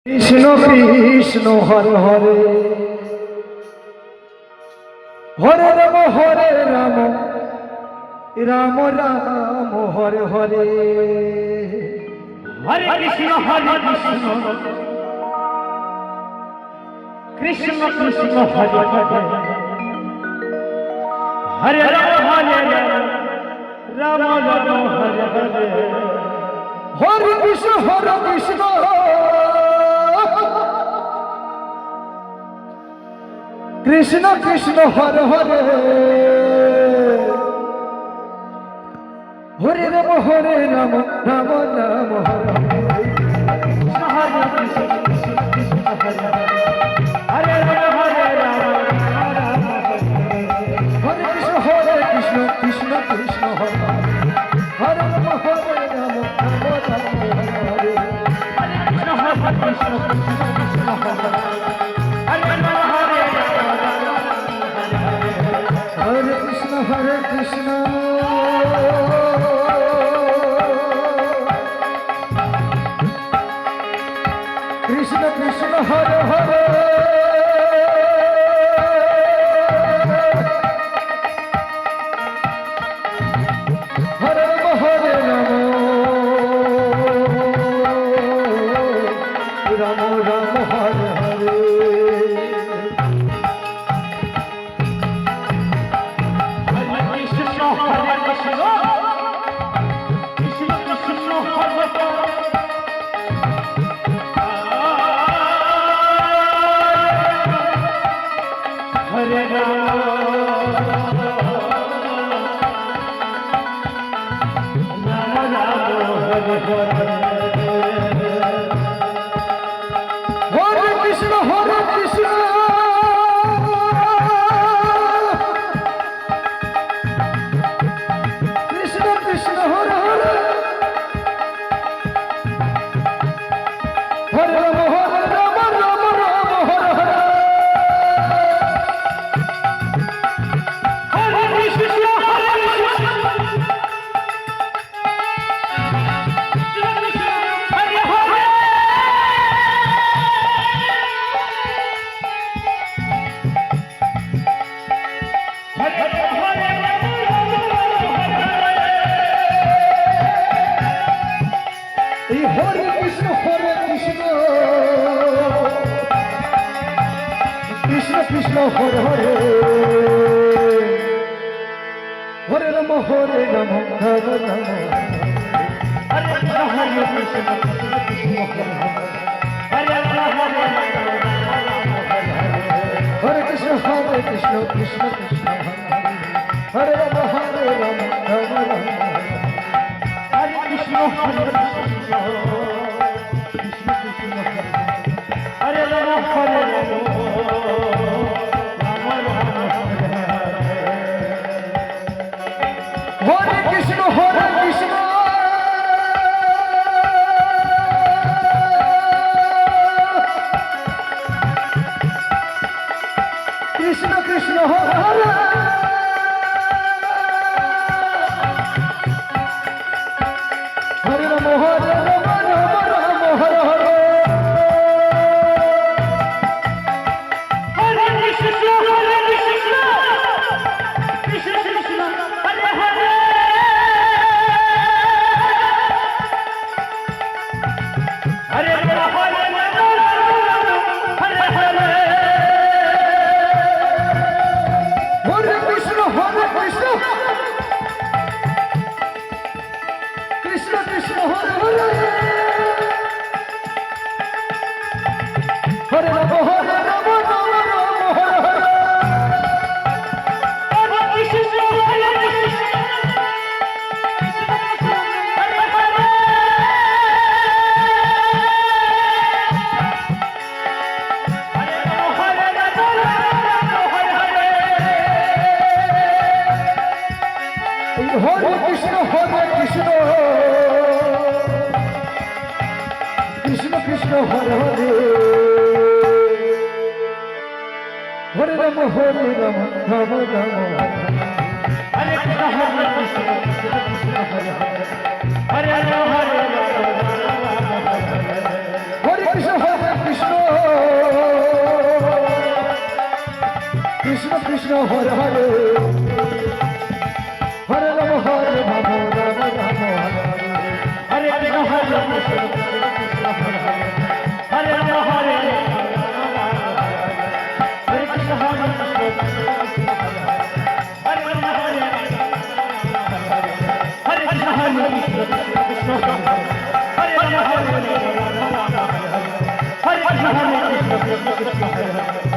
কৃষ্ণ কৃষ্ণ হরে হরে হরে রাম রাম রাম হরে হরে হরে কৃষ্ণ কৃষ্ণ কৃষ্ণ হরে হরে হরে রাম রাম রাম হরে হরে হরে কৃষ্ণ কৃষ্ণ কৃষ্ণ হরে হরে হরে রাম রাম রাম হরে হরে কৃষ্ণ কৃষ্ণ হরে হরে রাম রাম হরে কৃষ্ণ কৃষ্ণ কৃষ্ণ হরে হরে রাম রাম রাম রাম হরে কৃষ্ণ কৃষ্ণ হরে হরে কৃষ্ণ কৃষ্ণ কৃষ্ণ হরে হরে হরে রাম রাম রাম হরে হরে কৃষ্ণ হরে কৃষ্ণ কৃষ্ণ কৃষ্ণ হরে হরে রাম হরে হরে হরে কৃষ্ণ কৃষ্ণ কৃষ্ণ হরে হরে হরে রাম রাম রাম হরে হরে হরে কৃষ্ণ হরে হরে এই হরে কৃষ্ণ কৃষ্ণ কৃষ্ণ হরে হরে হরে রাম রাম রাম রাম হরে কৃষ্ণ কৃষ্ণ হরে হরে হরে কৃষ্ণ কৃষ্ণ কৃষ্ণ হরে রাম রাম রাম রাম হরে কৃষ্ণ কৃষ্ণ কৃষ্ণ হরে রাম হরে কৃষ্ণ কৃষ্ণ কৃষ্ণ হরে হরে হরে রাম রাম হরে হরে হরে কৃষ্ণ কৃষ্ণ কৃষ্ণ হরে হরে হরে রাম হরে হরে হরে কৃষ্ণ কৃষ্ণ কৃষ্ণ হরে হরে হরে রাম রাম হরে হরে হরে কৃষ্ণ হরে কৃষ্ণ হরে হরে হরে রাম হরে হরে কৃষ্ণ কৃষ্ণ কৃষ্ণ হরে হরে হরে রাম রাম রাম রাম হরে কৃষ্ণ কৃষ্ণ হরে হরে হরে রাম হরে হরে কৃষ্ণ কৃষ্ণ হরে হরে হরে রাম হরে রাম রাম রাম হরে হরে কৃষ্ণ হরে কৃষ্ণ কৃষ্ণ হরে হরে হরে রাম হরে হরে কৃষ্ণ হরে কৃষ্ণ কৃষ্ণ হরে হরে রাম হরে হরে কৃষ্ণ হরে কৃষ্ণ কৃষ্ণ হরে হরে রাম হরে হরে কৃষ্ণ হরে কৃষ্ণ কৃষ্ণ হরে হরে